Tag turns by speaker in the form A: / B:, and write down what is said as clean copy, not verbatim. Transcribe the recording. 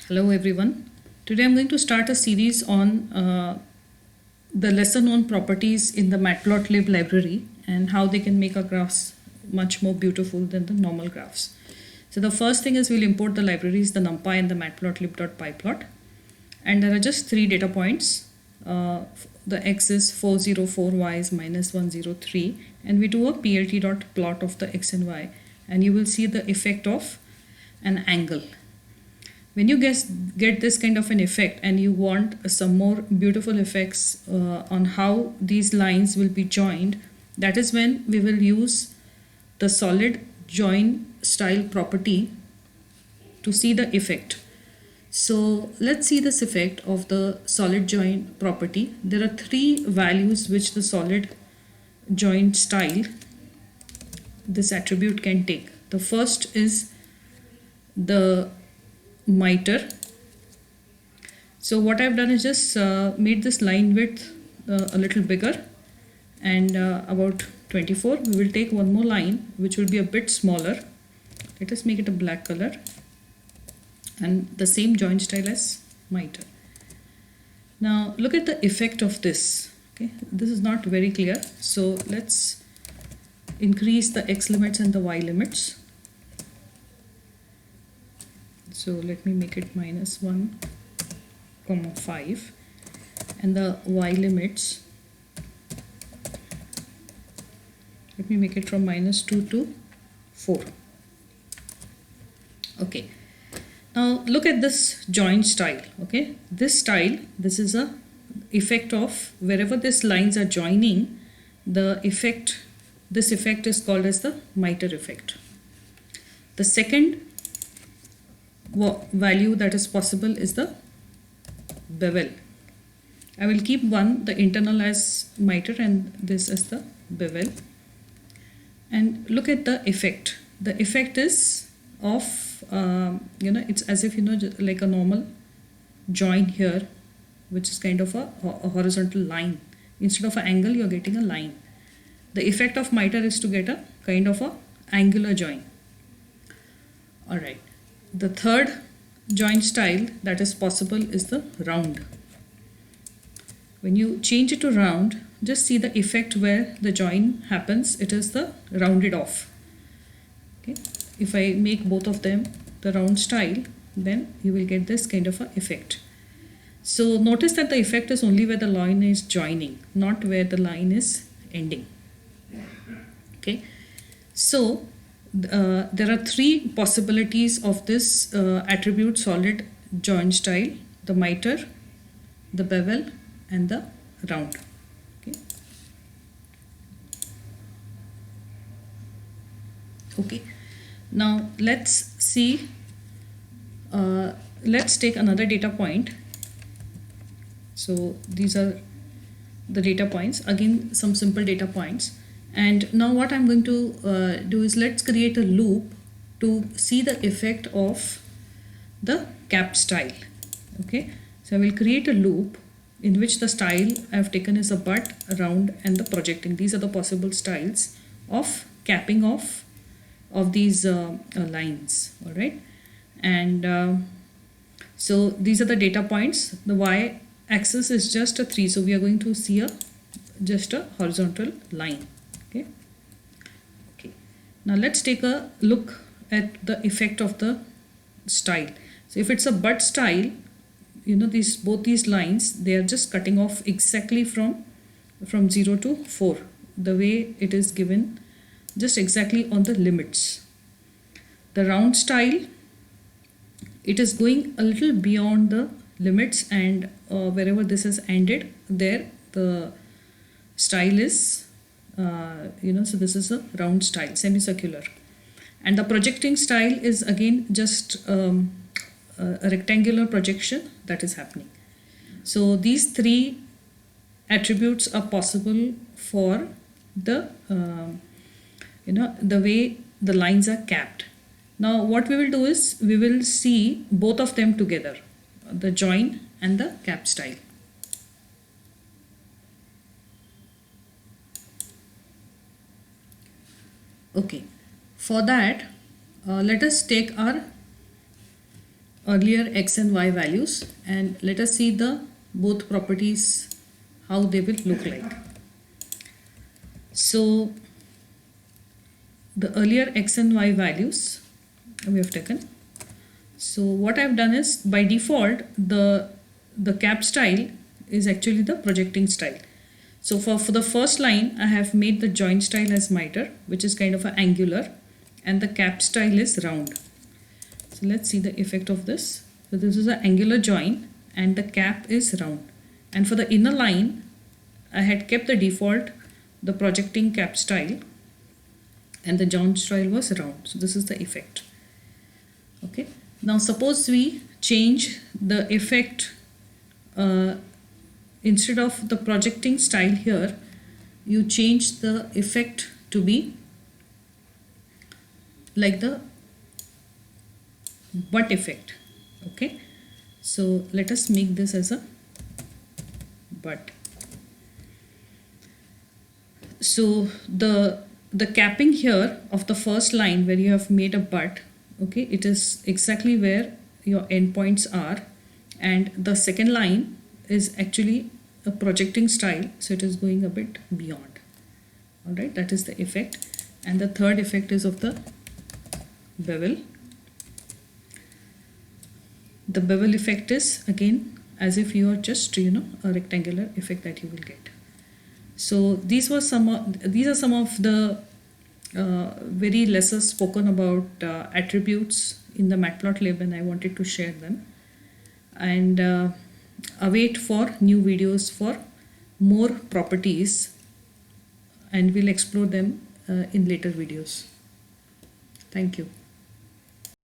A: Hello everyone. Today I'm going to start a series on the lesser known properties in the Matplotlib library and how they can make our graphs much more beautiful than the normal graphs. So the first thing is we'll import the libraries, the numpy and the matplotlib.pyplot, and there are just three data points. The x is 404, y is minus 103, and we do a plt.plot of the x and y, and you will see the effect of an angle. When you get this kind of an effect and you want some more beautiful effects on how these lines will be joined, that is when we will use the solid join style property to see the effect. So let's see this effect of the solid join property. There are three values which the solid join style, this attribute, can take. The first is the miter. So what I've done is just made this line width a little bigger and about 24. We will take one more line which will be a bit smaller. Let us make it a black color and the same join style as miter. Now look at the effect of this. Okay, this is not very clear, so let's increase the x limits and the y limits. So let me make it minus 1, 5, and the y limits, let me make it from minus 2 to 4. Okay, now look at this join style. Okay, this style, this is a effect of wherever these lines are joining, the effect, this effect is called as the miter effect. The second value that is possible is the bevel. I will keep one, the internal, as miter and this as the bevel. And look at the effect. The effect is of it's as if like a normal join here, which is kind of a horizontal line. Instead of an angle, you are getting a line. The effect of miter is to get a kind of a angular join. All right. The third join style that is possible is the round. When you change it to round, just see the effect where the join happens. It is the rounded off. Okay. If I make both of them the round style, then you will get this kind of a effect. So notice that the effect is only where the line is joining, not where the line is ending. Okay. So there are three possibilities of this attribute solid join style: the miter, the bevel, and the round. Okay. Now let's see, let's take another data point. So these are the data points, again some simple data points. And now what I'm going to do is let's create a loop to see the effect of the cap style. Okay, so I will create a loop in which the style I've taken is a butt, a round, and the projecting. These are the possible styles of capping off of these lines. All right, and so these are the data points. The y axis is just a 3, so we are going to see just a horizontal line. Okay. Now let's take a look at the effect of the style. So if it's a butt style, both these lines, they are just cutting off exactly from 0 to 4. The way it is given, just exactly on the limits. The round style, it is going a little beyond the limits, and wherever this is ended, there the style is so this is a round style, semicircular. And the projecting style is again just a rectangular projection that is happening. So these three attributes are possible for the the way the lines are capped. Now what we will do is we will see both of them together, the join and the cap style. Okay, for that let us take our earlier x and y values, and let us see the both properties, how they will look like. So the earlier x and y values we have taken. So what I've done is, by default the cap style is actually the projecting style. So for the first line I have made the join style as miter, which is kind of an angular, and the cap style is round. So let's see the effect of this. So this is an angular join and the cap is round. And for the inner line I had kept the default, the projecting cap style, and the join style was round. So this is the effect. Okay. Now suppose we change the effect, instead of the projecting style here, you change the effect to be like the butt effect. Okay. So let us make this as a butt. So the capping here of the first line where you have made a butt, okay, it is exactly where your endpoints are, and the second line is actually a projecting style, so it is going a bit beyond. All right, that is the effect. And the third effect is of the bevel. The bevel effect is again as if you are just, a rectangular effect that you will get. So these are some of the very lesser spoken about attributes in the Matplotlib, and I wanted to share them. And await for new videos for more properties, and we'll explore them in later videos. Thank you.